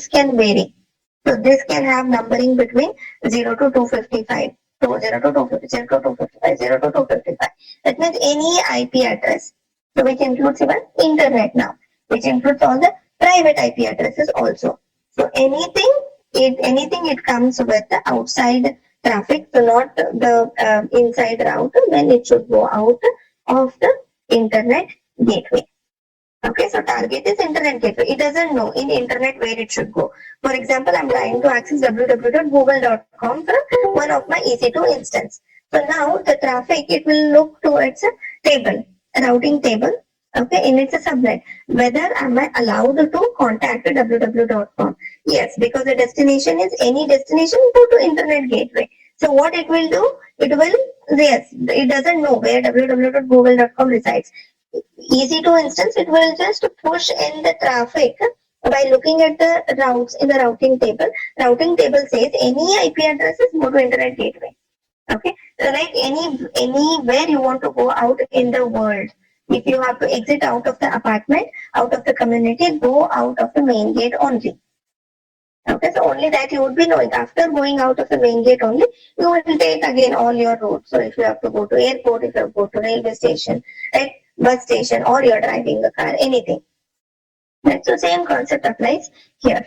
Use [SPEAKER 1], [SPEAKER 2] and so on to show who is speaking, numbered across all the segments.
[SPEAKER 1] this can vary. So this can have numbering between 0 to 255. So 0 to 250, 0 to 255, 0 to 255. That means any IP address. So which includes even internet now, which includes all the private IP addresses also. So anything it comes with the outside traffic, so not the inside route, then it should go out of the internet gateway. Okay, so target is internet gateway. It doesn't know in internet where it should go. For example, I'm trying to access www.google.com from one of my EC2 instance. So now the traffic, it will look towards a table, a routing table, okay, in its subnet. Whether am I allowed to contact www.com? Yes, because the destination is any destination, go to internet gateway. So what it will do? It will, yes, it doesn't know where www.google.com resides. EC2 instance, it will just push in the traffic by looking at the routes in the routing table. Routing table says any IP addresses go to internet gateway. Okay, so like anywhere you want to go out in the world, if you have to exit out of the apartment, out of the community, go out of the main gate only. Okay, so only that you would be knowing. After going out of the main gate only, you will take again all your routes. So if you have to go to airport, if you have to go to railway station, right, bus station, or you're driving the car, anything. Right, so same concept applies here.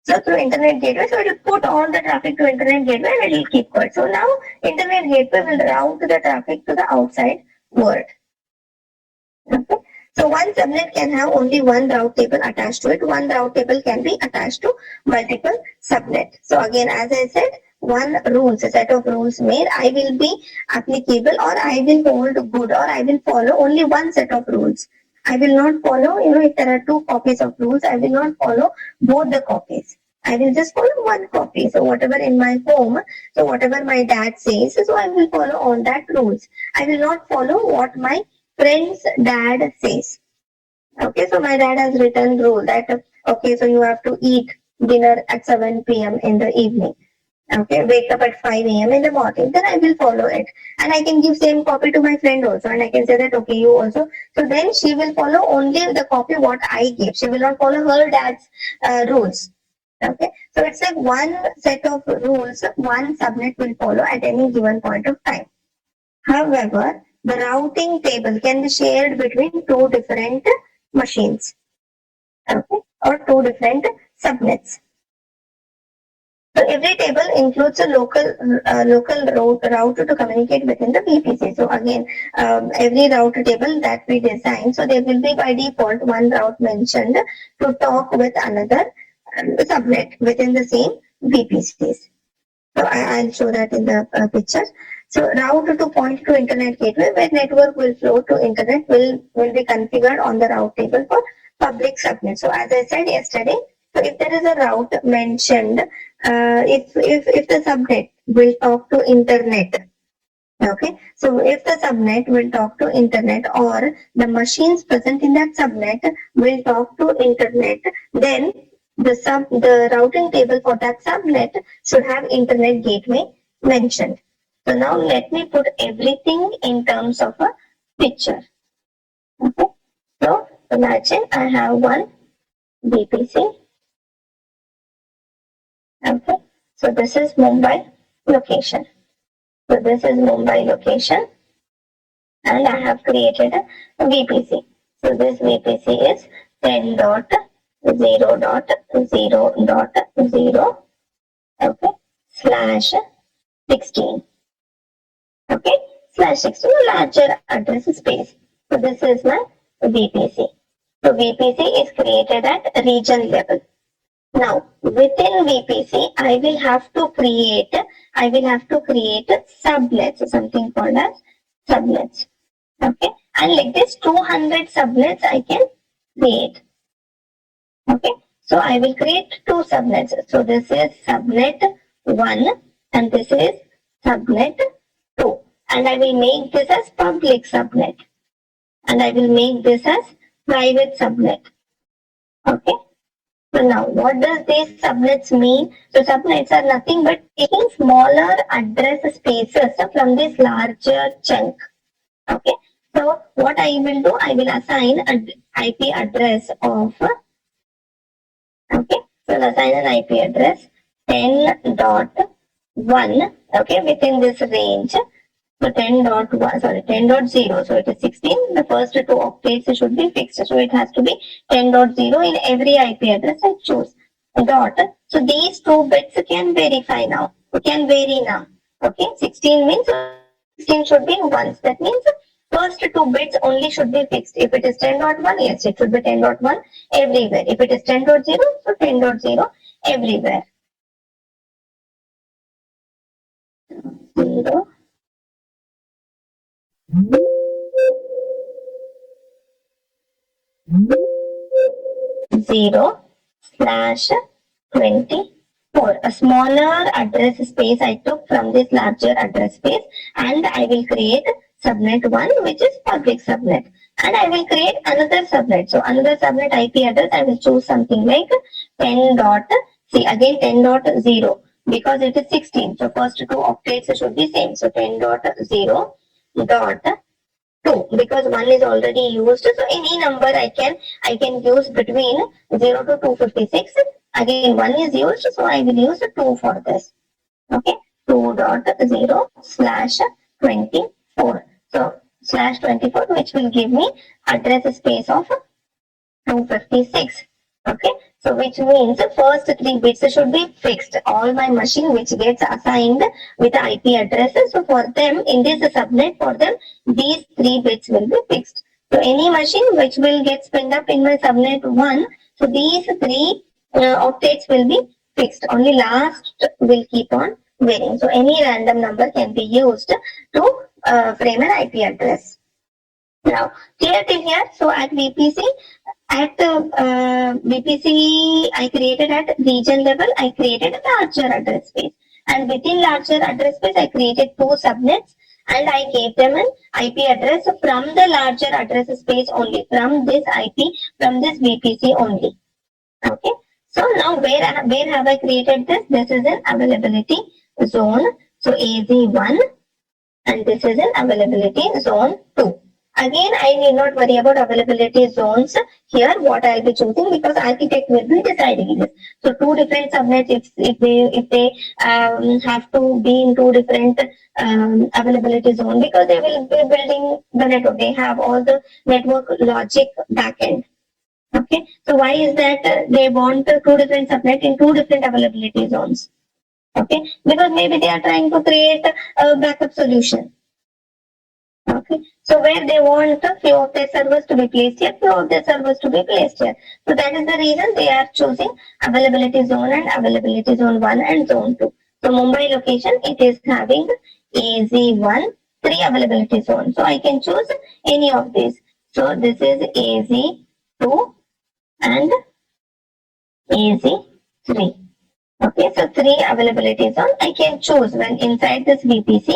[SPEAKER 1] So through internet gateway, so it will put all the traffic to internet gateway and it will keep quiet. So now internet gateway will route the traffic to the outside world. Okay. So one subnet can have only one route table attached to it. One route table can be attached to multiple subnet. So again, as I said, one rules, a set of rules made, I will be applicable or I will hold good or I will follow only one set of rules. I will not follow, if there are 2 copies of rules, I will not follow both the copies. I will just follow one copy. So whatever in my home, so whatever my dad says, so I will follow all that rules. I will not follow what my friend's dad says. Okay, so my dad has written rule that, okay, so you have to eat dinner at 7 p.m. in the evening. Okay, wake up at 5 a.m. in the morning, then I will follow it. And I can give same copy to my friend also. And I can say that, okay, you also. So then she will follow only the copy what I give. She will not follow her dad's rules. Okay, so it's like one set of rules, one subnet will follow at any given point of time. However, the routing table can be shared between 2 different machines, okay, or 2 different subnets. So every table includes a local route to communicate within the VPC. So again, every route table that we design, so there will be by default one route mentioned to talk with another subnet within the same VPCs. So I'll show that in the picture. So route to point to internet gateway where network will flow to internet will be configured on the route table for public subnet. So as I said yesterday, so if there is a route mentioned, if the subnet will talk to internet, okay, so if the subnet will talk to internet or the machines present in that subnet will talk to internet, then the routing table for that subnet should have internet gateway mentioned. So now let me put everything in terms of a picture. Okay, so imagine I have one VPC. Okay, so this is Mumbai location. So this is Mumbai location and I have created a VPC. So this VPC is 10.0.0.0, okay, /16. Okay, /16 larger address space. So this is my VPC. So VPC is created at region level. Now within VPC, I will have to create subnets, something called as subnets. Okay, and like this 200 subnets I can create. Okay, so I will create 2 subnets. So this is subnet 1 and this is subnet 2. And I will make this as public subnet. And I will make this as private subnet. Okay. So now what does these subnets mean? So subnets are nothing but taking smaller address spaces from this larger chunk. Okay. So what I will do, I will assign an IP address of, okay. So I'll assign an IP address 10.1, okay, within this range. So 10.1, sorry, 10.0. So it is 16. The first two octaves should be fixed. So it has to be 10.0 in every IP address I choose. Dot. So these two bits can verify now. Can vary now. Okay, 16 means 16 should be once. That means first two bits only should be fixed. If it is 10.1, yes, it should be 10.1 everywhere. If it is 10.0, so 10.0 everywhere. 0. 0/24. A smaller address space I took from this larger address space, and I will create subnet 1, which is public subnet. And I will create another subnet. So another subnet IP address, I will choose something like 10 dot, see again 10.0 because it is 16. So first two octaves should be same. So 10.0 dot 2 because 1 is already used. So any number I can use between 0 to 256. Again 1 is used, so I will use 2 for this. Okay, 2.0/24. So /24, which will give me address space of 256. Okay, so which means the first three bits should be fixed. All my machine which gets assigned with IP addresses, so for them in this subnet, for them these three bits will be fixed. So any machine which will get spinned up in my subnet 1, so these three octets will be fixed. Only last will keep on varying. So any random number can be used to frame an IP address. Now, clear till here? So at VPC, I created at region level, I created a larger address space. And within larger address space, I created two subnets and I gave them an IP address from the larger address space only, from this IP, from this VPC only. Okay. So now where have I created this? This is an availability zone. So AZ1, and this is an availability zone 2. Again, I need not worry about availability zones here, what I'll be choosing, because architect will be deciding this. So two different subnets, if they have to be in two different availability zone, because they will be building the network. They have all the network logic backend. Okay, so why is that they want two different subnets in two different availability zones? Okay, because maybe they are trying to create a backup solution. Okay, so where they want a few of their servers to be placed here, few of their servers to be placed here. So that is the reason they are choosing availability zone and availability zone 1 and zone 2. So Mumbai location, it is having AZ1, 3 availability zones. So I can choose any of these. So this is AZ2 and AZ3. Okay, so 3 availability zones. I can choose when inside this VPC,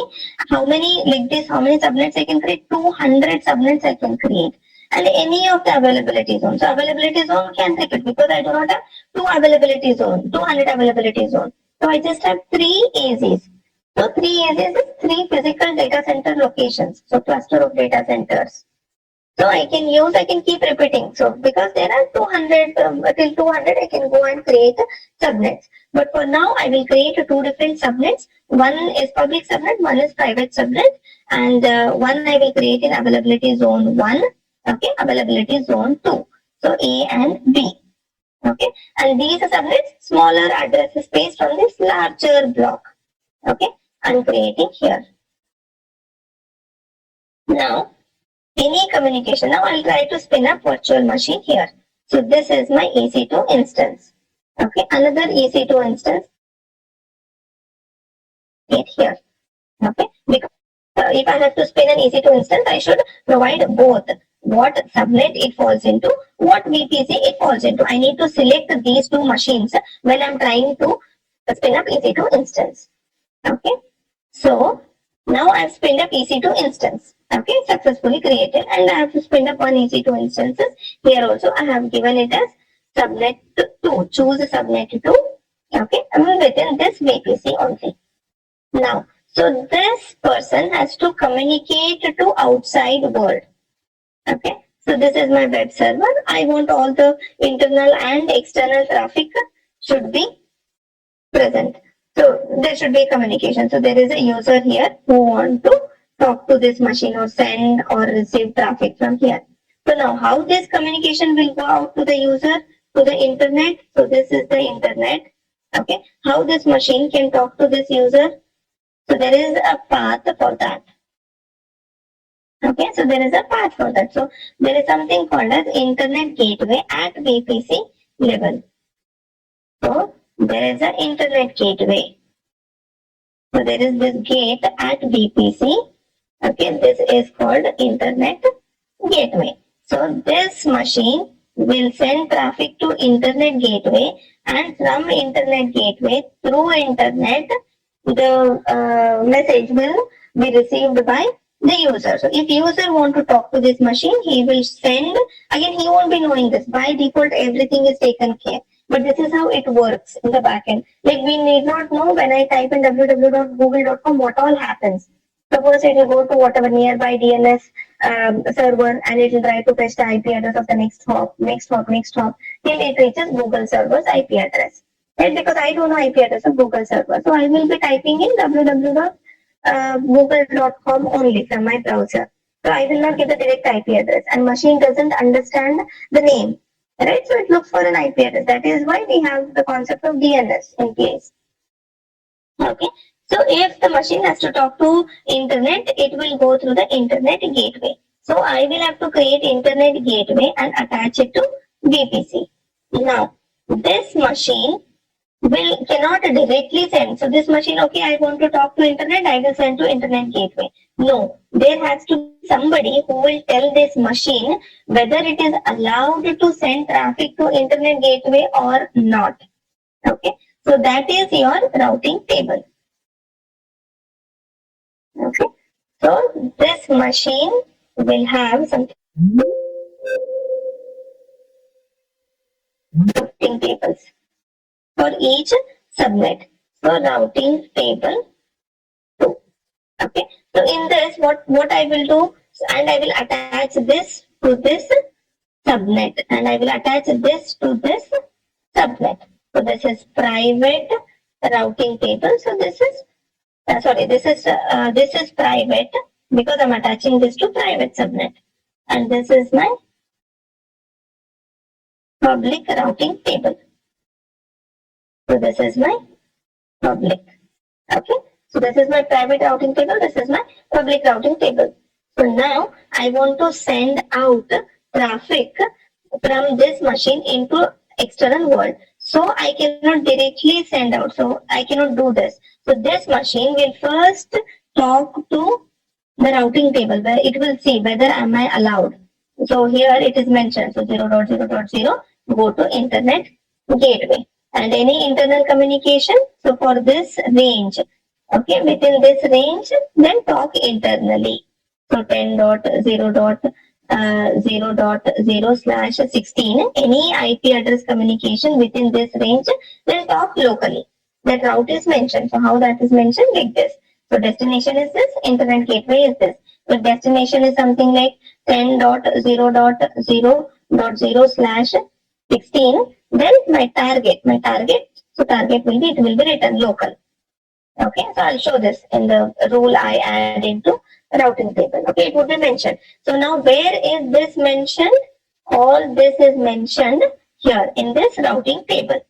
[SPEAKER 1] how many like this, how many subnets I can create? 200 subnets I can create. And any of the availability zones. So availability zone can repeat because I do not have 2 availability zone, 200 availability zone. So I just have 3 AZs. So 3 AZs is 3 physical data center locations. So cluster of data centers. So I can keep repeating. So because there are 200, till 200, I can go and create subnets. But for now, I will create two different subnets. One is public subnet, one is private subnet. And one I will create in availability zone 1, okay, availability zone 2. So A and B. Okay, and these subnets, smaller address space from this larger block. Okay, I'm creating here. Now, any communication. Now I'll try to spin up virtual machine here. So this is my EC2 instance. Okay, another EC2 instance here. Okay, because if I have to spin an EC2 instance, I should provide both what subnet it falls into, what VPC it falls into. I need to select these two machines when I'm trying to spin up EC2 instance. Okay, so now I've spinned up EC2 instance. Okay, successfully created, and I have to spin up one EC2 instances. Here also I have given it as subnet 2. Choose a subnet 2. Okay, I mean within this VPC only. Now, so this person has to communicate to outside world. Okay, so this is my web server. I want all the internal and external traffic should be present. So there should be communication. So there is a user here who want to talk to this machine or send or receive traffic from here. So now how this communication will go out to the user, to the internet? So this is the internet. Okay. How this machine can talk to this user? So there is a path for that. Okay, so there is a path for that. So there is something called as internet gateway at VPC level. So there is an internet gateway. So there is this gate at VPC. Okay, this is called internet gateway. So this machine will send traffic to internet gateway, and from internet gateway through internet, the message will be received by the user. So if user want to talk to this machine, he will send, again he won't be knowing this. By default, everything is taken care. But this is how it works in the backend. Like we need not know when I type in www.google.com what all happens. Suppose it will go to whatever nearby DNS server and it will try to fetch the IP address of the next hop till it reaches Google server's IP address. Right? Because I don't know IP address of Google server. So I will be typing in www.google.com only from my browser. So I will not get the direct IP address, and machine doesn't understand the name. Right? So it looks for an IP address. That is why we have the concept of DNS in place. Okay. So if the machine has to talk to internet, it will go through the internet gateway. So I will have to create internet gateway and attach it to VPC. Now, this machine cannot directly send. So this machine, okay, I want to talk to internet, I will send to internet gateway. No, there has to be somebody who will tell this machine whether it is allowed to send traffic to internet gateway or not. Okay, so that is your routing table. Okay, so this machine will have some routing tables for each subnet. So routing table 2. Okay, so in this, what I will do, and I will attach this to this subnet, and I will attach this to this subnet. So this is private routing table. So this is this is private because I'm attaching this to private subnet, and this is my public routing table. So this is my public. Okay. So this is my private routing table. This is my public routing table. So now I want to send out traffic from this machine into external world. So I cannot directly send out. So I cannot do this. So this machine will first talk to the routing table where it will see whether am I allowed. So here it is mentioned. So 0.0.0 go to internet gateway. And any internal communication. So for this range, okay, within this range, then talk internally. So 10.0.0/16, any IP address communication within this range, then talk locally. That route is mentioned. So how that is mentioned? Like this. So destination is this, internet gateway is this. So destination is something like 10.0.0.0/16. Then my target, so target will be, it will be written local. Okay, so I'll show this in the rule I add into routing table. Okay, it would be mentioned. So now where is this mentioned? All this is mentioned here in this routing table.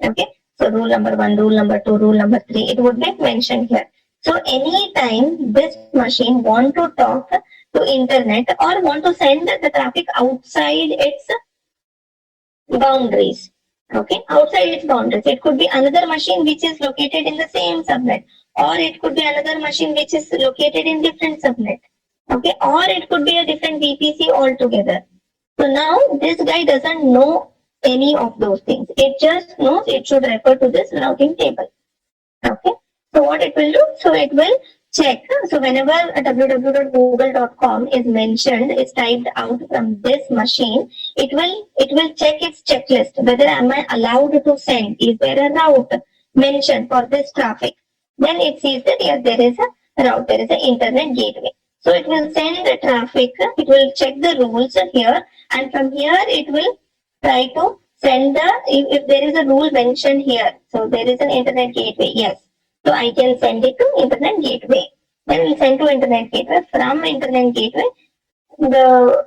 [SPEAKER 1] Okay, so rule number 1, rule number 2, rule number 3, it would be mentioned here. So anytime this machine want to talk to internet or want to send the traffic outside its boundaries, okay, outside its boundaries, it could be another machine which is located in the same subnet, or it could be another machine which is located in different subnet, okay, or it could be a different VPC altogether. So now this guy doesn't know any of those things. It just knows it should refer to this routing table. Okay. So what it will do? So it will check. So whenever www.google.com is mentioned, is typed out from this machine, it will check its checklist whether am I allowed to send. Is there a route mentioned for this traffic? Then it sees that yes, there is a route. There is an internet gateway. So it will send the traffic. It will check the rules here, and from here it will try to send if there is a rule mentioned here, so there is an internet gateway, yes. So I can send it to internet gateway. Then we send to internet gateway. From internet gateway, the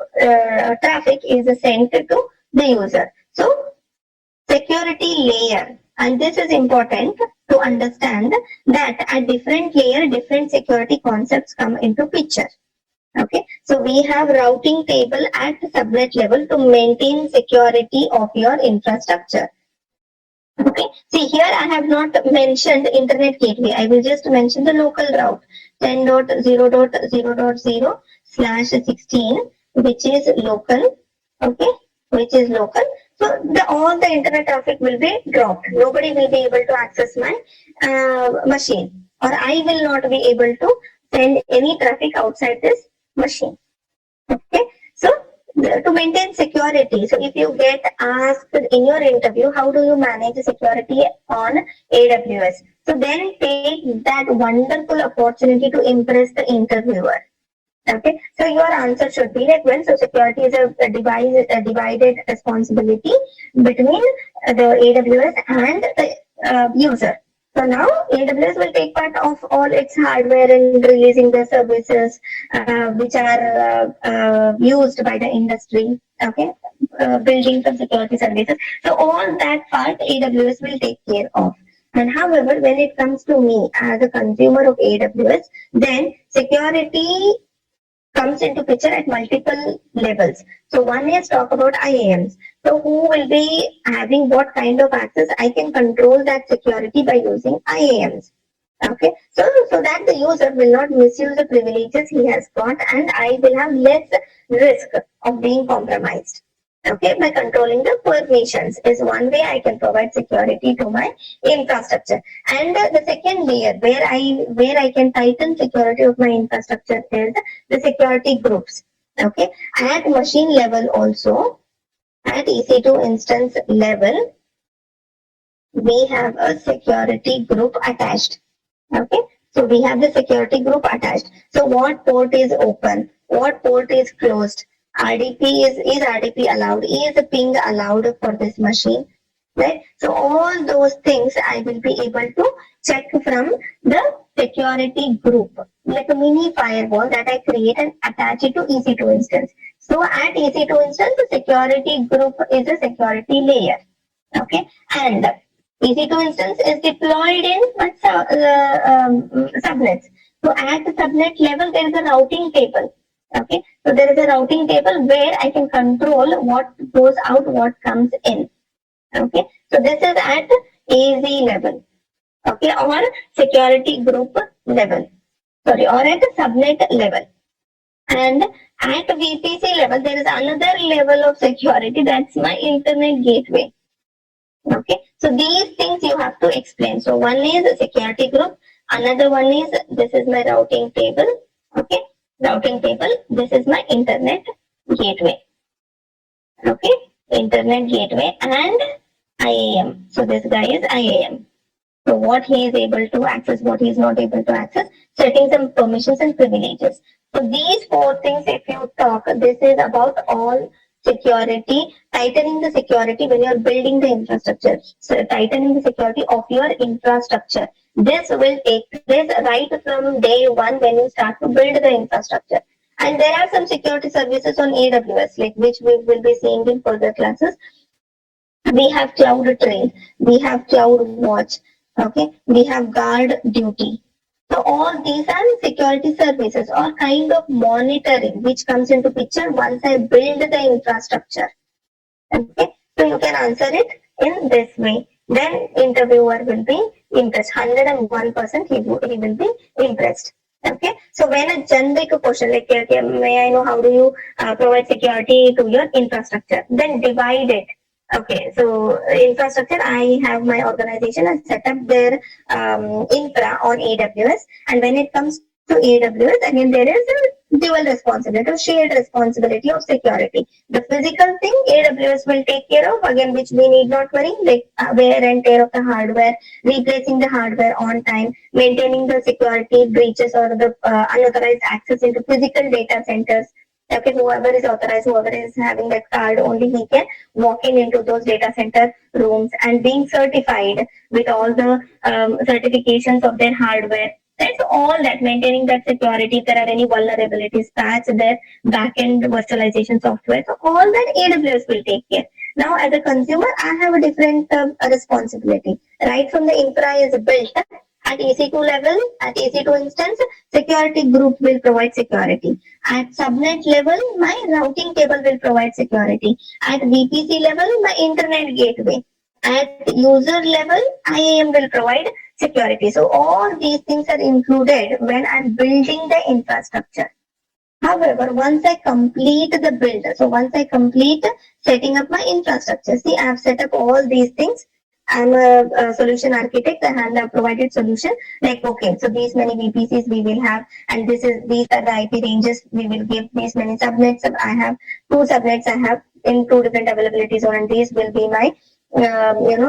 [SPEAKER 1] traffic is sent to the user. So security layer, and this is important to understand that at different layer, different security concepts come into picture. Okay, so we have routing table at subnet level to maintain security of your infrastructure. Okay, see here I have not mentioned internet gateway. I will just mention the local route 10.0.0.0/16, which is local. Okay, which is local. So all the internet traffic will be dropped. Nobody will be able to access my machine, or I will not be able to send any traffic outside this machine. Okay, so to maintain security, so if you get asked in your interview, how do you manage security on AWS? So then take that wonderful opportunity to impress the interviewer. Okay, so your answer should be like, well, so security is a divided responsibility between the AWS and the user. So now AWS will take part of all its hardware in releasing the services which are used by the industry. Okay, building some security services. So all that part AWS will take care of. And however, when it comes to me as a consumer of AWS, then security comes into picture at multiple levels. So one is talk about IAMs. So who will be having what kind of access? I can control that security by using IAMs. Okay, so that the user will not misuse the privileges he has got, and I will have less risk of being compromised. Okay, by controlling the permissions is one way I can provide security to my infrastructure. And the second layer where I can tighten security of my infrastructure is the security groups. Okay, at machine level also, at EC2 instance level, we have a security group attached. Okay, so we have the security group attached. So what port is open? What port is closed? RDP is RDP allowed? Is ping allowed for this machine? Right. So all those things I will be able to check from the security group, like a mini firewall that I create and attach it to EC2 instance. So at EC2 instance, the security group is a security layer. Okay, and EC2 instance is deployed in subnets. So at the subnet level, there is a routing table. Okay, so there is a routing table where I can control what goes out, what comes in. Okay, so this is at AZ level. Okay, or security group level. Sorry, or at the subnet level. And at VPC level, there is another level of security. That's my internet gateway. Okay, so these things you have to explain. So one is a security group, another one is this is my routing table. Okay, routing table, this is my internet gateway. Okay, internet gateway and IAM. So this guy is IAM. So what he is able to access, what he is not able to access, setting some permissions and privileges. So these four things, if you talk, this is about all security, tightening the security when you are building the infrastructure. So tightening the security of your infrastructure. This will take place right from day one when you start to build the infrastructure. And there are some security services on AWS, like which we will be seeing in further classes. We have cloud train, we have cloud watch, okay, we have guard duty. So all these are security services or kind of monitoring which comes into picture once I build the infrastructure. Okay, so you can answer it in this way. Then interviewer will be impressed. 101% he will be impressed. Okay, so when a generic question like, okay, may I know how do you provide security to your infrastructure? Then divide it. Okay, so infrastructure, I have my organization and set up their infra on AWS. And when it comes to AWS, again, there is a dual responsibility or shared responsibility of security. The physical thing AWS will take care of, again, which we need not worry, like wear and tear of the hardware, replacing the hardware on time, maintaining the security breaches or the unauthorized access into physical data centers. Okay, whoever is authorized, whoever is having that card, only he can walk in into those data center rooms and being certified with all the certifications of their hardware. That's all that, maintaining that security. If there are any vulnerabilities, patch their backend virtualization software. So all that AWS will take care. Now, as a consumer, I have a different responsibility. Right from the infra is built at EC2 level, at EC2 instance, security group will provide security. At subnet level, my routing table will provide security. At VPC level, my internet gateway. At user level, IAM will provide security. So all these things are included when I'm building the infrastructure. However, once I complete the build, so once I complete setting up my infrastructure, see, I have set up all these things. I'm a solution architect and I've provided solution like, okay, so these many VPCs we will have, and these are the IP ranges we will give, these many subnets. I have two subnets I have in two different availability zone, and these will be my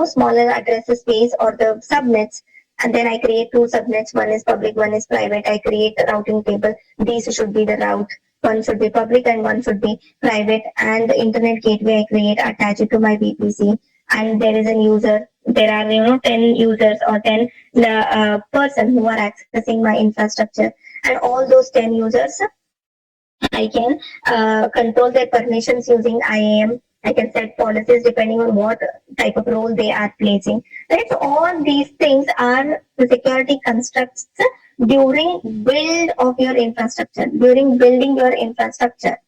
[SPEAKER 1] smaller address space or the subnets. And then I create two subnets. One is public, one is private. I create a routing table. These should be the route. One should be public and one should be private. And the internet gateway I create, attach it to my VPC. And there is a user. There are 10 users or 10 person who are accessing my infrastructure. And all those 10 users, I can control their permissions using IAM. I can set policies depending on what type of role they are placing. Right? So all these things are the security constructs during build of your infrastructure, during building your infrastructure.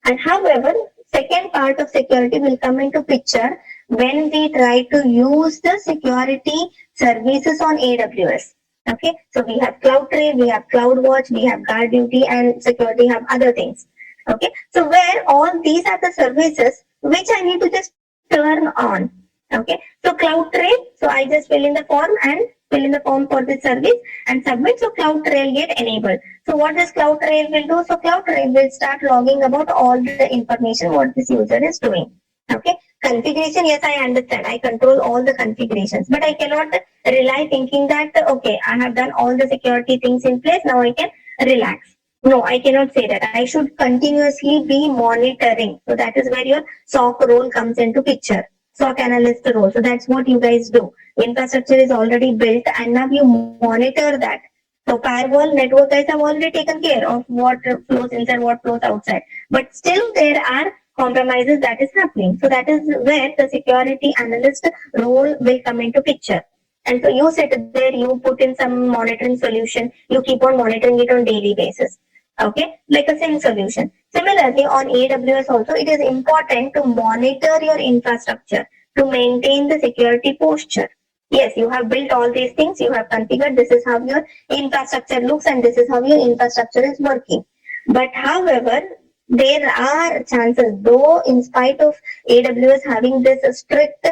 [SPEAKER 1] And however, second part of security will come into picture when we try to use the security services on AWS. Okay, so we have CloudTrail, we have CloudWatch, we have Guard Duty, and security have other things. Okay, so where all these are the services which I need to just turn on. Okay, so CloudTrail, so I just fill in the form and fill in the form for this service and submit. So CloudTrail get enabled. So what this CloudTrail will do? So CloudTrail will start logging about all the information what this user is doing. Okay, configuration, yes, I understand. I control all the configurations, but I cannot rely thinking that okay, I have done all the security things in place. Now I can relax. No, I cannot say that. I should continuously be monitoring. So that is where your SOC role comes into picture. SOC analyst role. So that's what you guys do. Infrastructure is already built and now you monitor that. So firewall network guys have already taken care of what flows inside, what flows outside. But still there are compromises that is happening. So that is where the security analyst role will come into picture. And so you sit there, you put in some monitoring solution, you keep on monitoring it on daily basis. Okay, like a SIM solution. Similarly, on AWS also, it is important to monitor your infrastructure to maintain the security posture. Yes, you have built all these things, you have configured, this is how your infrastructure looks and this is how your infrastructure is working. But however, there are chances, though in spite of AWS having this strict,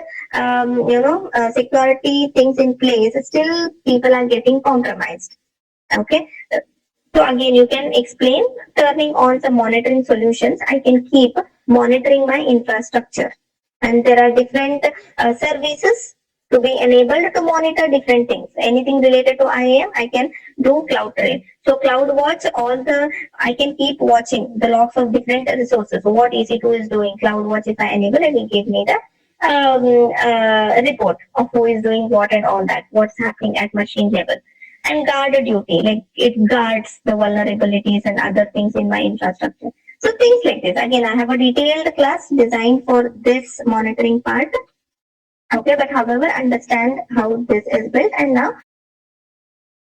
[SPEAKER 1] security things in place, still people are getting compromised. Okay. So again, you can explain turning on some monitoring solutions. I can keep monitoring my infrastructure. And there are different services to be enabled to monitor different things. Anything related to IAM, I can do CloudTrail. So CloudWatch, I can keep watching the logs of different resources. So what EC2 is doing, CloudWatch, if I enable it, will give me the report of who is doing what and all that, what's happening at machine level. And guard duty, like it guards the vulnerabilities and other things in my infrastructure. So things like this. Again, I have a detailed class designed for this monitoring part. Okay, but however, understand how this is built. And now